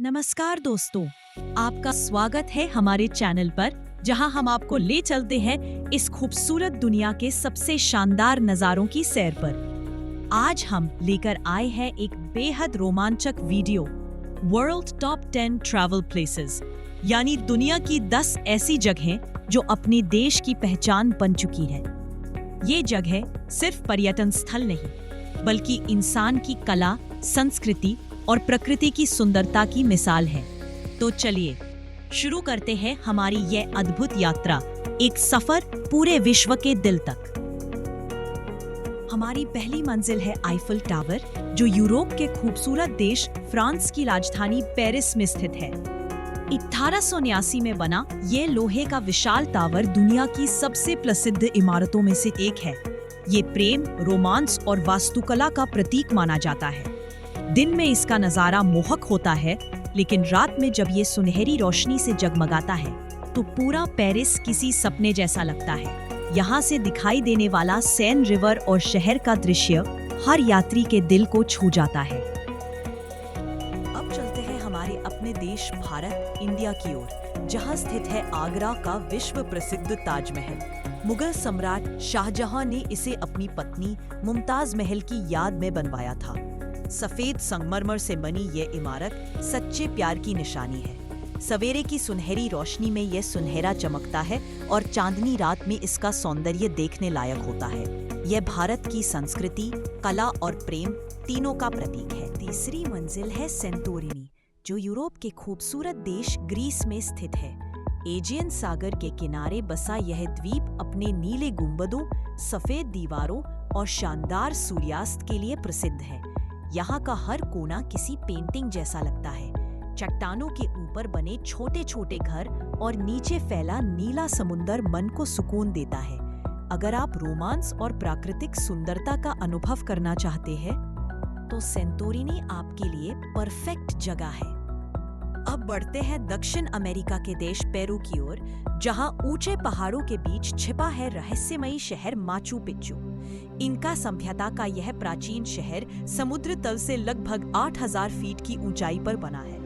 नमस्कार दोस्तों, आपका स्वागत है हमारे चैनल पर, जहां हम आपको ले चलते हैं इस खूबसूरत दुनिया के सबसे शानदार नज़ारों की सैर पर। आज हम लेकर आए हैं एक बेहद रोमांचक video, world top 10 travel places, यानी दुनिया की 10 ऐसी जगहें जो अपने देश की पहचान बन चुकी हैं। ये जगह सिर्फ पर्यटन स्थल नहीं, बल्कि इंसान की कला, संस्कृति और प्रकृति की सुंदरता की मिसाल है। तो चलिए शुरू करते हैं हमारी ये अद्भुत यात्रा, एक सफर पूरे विश्व के दिल तक। हमारी पहली मंजिल है आईफल टावर, जो यूरोप के खूबसूरत देश फ्रांस की राजधानी पेरिस में स्थित है। 1889 में बना ये लोहे का विशाल टावर दुनिया की सबसे प्रसिद्ध इमारतों में से एक है। ये प्रेम, रोमांस और वास्तुकला का प्रतीक माना जाता है। दिन में इसका नजारा मोहक होता है, लेकिन रात में जब ये सुनहरी रोशनी से जगमगाता है तो पूरा पेरिस किसी सपने जैसा लगता है। यहाँ से दिखाई देने वाला सेन रिवर और शहर का दृश्य हर यात्री के दिल को छू जाता है। अब चलते हैं हमारे अपने देश भारत, इंडिया की ओर, जहाँ स्थित है आगरा का विश्व प्रसिद्ध ताजमहल। मुगल सम्राट शाहजहां ने इसे अपनी पत्नी मुमताज महल की याद में बनवाया था। सफेद संगमरमर से बनी यह इमारत सच्चे प्यार की निशानी है। सवेरे की सुनहरी रोशनी में यह सुनहरा चमकता है और चांदनी रात में इसका सौंदर्य देखने लायक होता है। यह भारत की संस्कृति, कला और प्रेम तीनों का प्रतीक है। तीसरी मंजिल है सेंटोरिनी, जो यूरोप के खूबसूरत देश ग्रीस में स्थित है। एजियन सागर के किनारे बसा यह द्वीप अपने नीले गुंबदों, सफेद दीवारों और शानदार सूर्यास्त के लिए प्रसिद्ध है। यहाँ का हर कोना किसी पेंटिंग जैसा लगता है। चट्टानों के ऊपर बने छोटे छोटे घर और नीचे फैला नीला समुंदर मन को सुकून देता है। अगर आप रोमांस और प्राकृतिक सुंदरता का अनुभव करना चाहते हैं, तो सेंटोरिनी आपके लिए परफेक्ट जगह है। अब बढ़ते हैं दक्षिण अमेरिका के देश पेरू की ओर, जहां ऊंचे पहाड़ों के बीच छिपा है रहस्यमयी शहर माचू पिच्चू। इनका सभ्यता का यह प्राचीन शहर समुद्र तल से लगभग 8000 फीट की ऊंचाई पर बना है।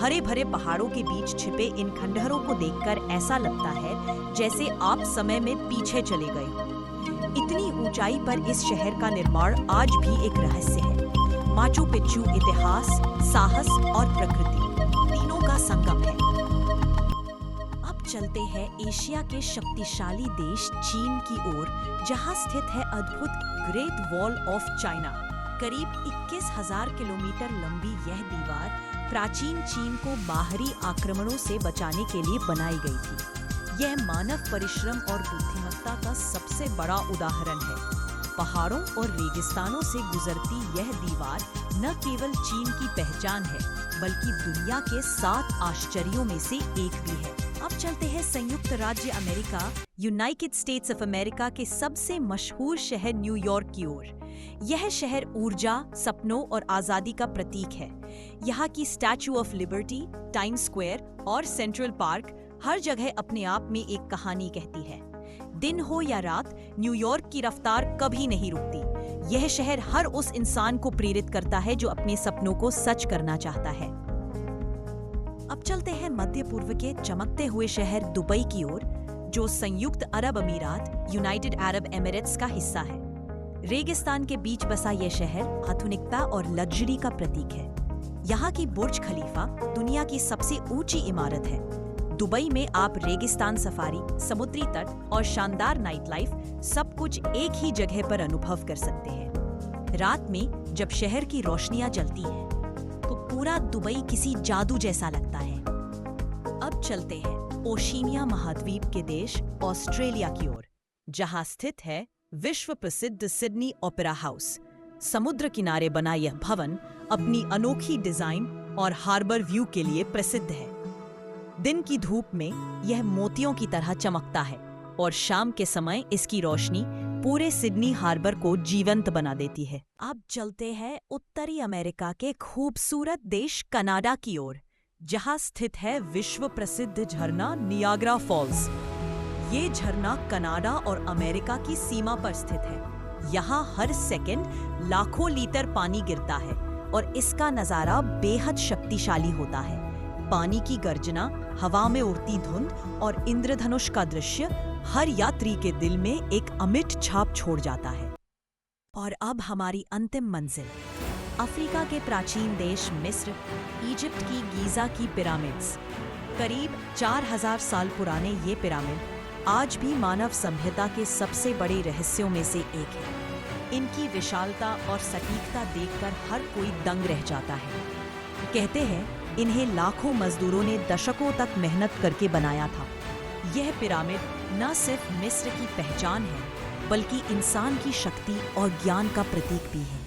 हरे भरे पहाड़ों के बीच छिपे इन खंडहरों को देखकर ऐसा लगता है जैसे आप समय में पीछे चले गए हो। इतनी ऊंचाई पर इस शहर का निर्माण आज भी एक रहस्य है। माचू पिच्चू इतिहास, साहस और प्रकृति तीनों का संगम है। अब चलते हैं एशिया के शक्तिशाली देश चीन की ओर, जहां स्थित है अद्भुत ग्रेट वॉल ऑफ चाइना। करीब 21,000 किलोमीटर लंबी यह दीवार प्राचीन चीन को बाहरी आक्रमणों से बचाने के लिए बनाई गई थी। यह मानव परिश्रम और बुद्धिमत्ता का सबसे बड़ा उदाहरण है। पहाड़ों और रेगिस्तानों से गुजरती यह दीवार न केवल चीन की पहचान है, बल्कि दुनिया के 7 आश्चर्यों में से एक भी है। अब चलते हैं संयुक्त राज्य America, United states of America के सबसे मशहूर शहर न्यूयॉर्क की ओर। यह शहर ऊर्जा, सपनों और आजादी का प्रतीक है। यहाँ की statue of liberty, times square और सेंट्रल पार्क हर जगह अपने आप में एक कहानी कहती है। दिन हो या रात, न्यूयॉर्क की रफ्तार कभी नहीं रुकती। यह शहर हर उस इंसान को प्रेरित करता है जो अपने सपनों को सच करना चाहता है। अब चलते हैं मध्य पूर्व के चमकते हुए शहर दुबई की ओर, जो संयुक्त अरब अमीरात, यूनाइटेड अरब एमिरेट्स का हिस्सा है। रेगिस्तान के बीच बसा यह शहर आधुनिकता और लग्जरी का प्रतीक है। यहाँ की बुर्ज खलीफा दुनिया की सबसे ऊंची इमारत है। दुबई में आप रेगिस्तान सफारी, समुद्री तट और शानदार नाइट लाइफ सब कुछ एक ही जगह पर अनुभव कर सकते हैं। रात में जब शहर की रोशनियां जलती हैं, तो पूरा दुबई किसी जादू जैसा लगता है। अब चलते हैं ओशिनिया महाद्वीप के देश ऑस्ट्रेलिया की ओर, जहां स्थित है विश्व प्रसिद्ध सिडनी ओपेरा हाउस। समुद्र किनारे बना यह भवन अपनी अनोखी डिजाइन और हार्बर व्यू के लिए प्रसिद्ध है। दिन की धूप में यह मोतियों की तरह चमकता है और शाम के समय इसकी रोशनी पूरे सिडनी हार्बर को जीवंत बना देती है। अब चलते हैं उत्तरी अमेरिका के खूबसूरत देश कनाडा की ओर, जहां स्थित है विश्व प्रसिद्ध झरना नियाग्रा फॉल्स। ये झरना कनाडा और अमेरिका की सीमा पर स्थित है। यहाँ हर सेकंड लाखों लीटर पानी गिरता है और इसका नजारा बेहद शक्तिशाली होता है। पानी की गर्जना, हवा में उड़ती धुंध और इंद्रधनुष का दृश्य हर यात्री के दिल में एक अमिट छाप छोड़ जाता है। और अब हमारी अंतिम मंजिल, अफ्रीका के प्राचीन देश मिस्र, इजिप्ट की गीजा की पिरामिड्स। करीब 4000 साल पुराने ये पिरामिड आज भी मानव सभ्यता के सबसे बड़े रहस्यों में से एक है। इनकी विशालता और सटीकता देखकर हर कोई दंग रह जाता है। कहते हैं इन्हें लाखों मजदूरों ने दशकों तक मेहनत करके बनाया था। यह पिरामिड न सिर्फ मिस्र की पहचान है, बल्कि इंसान की शक्ति और ज्ञान का प्रतीक भी है।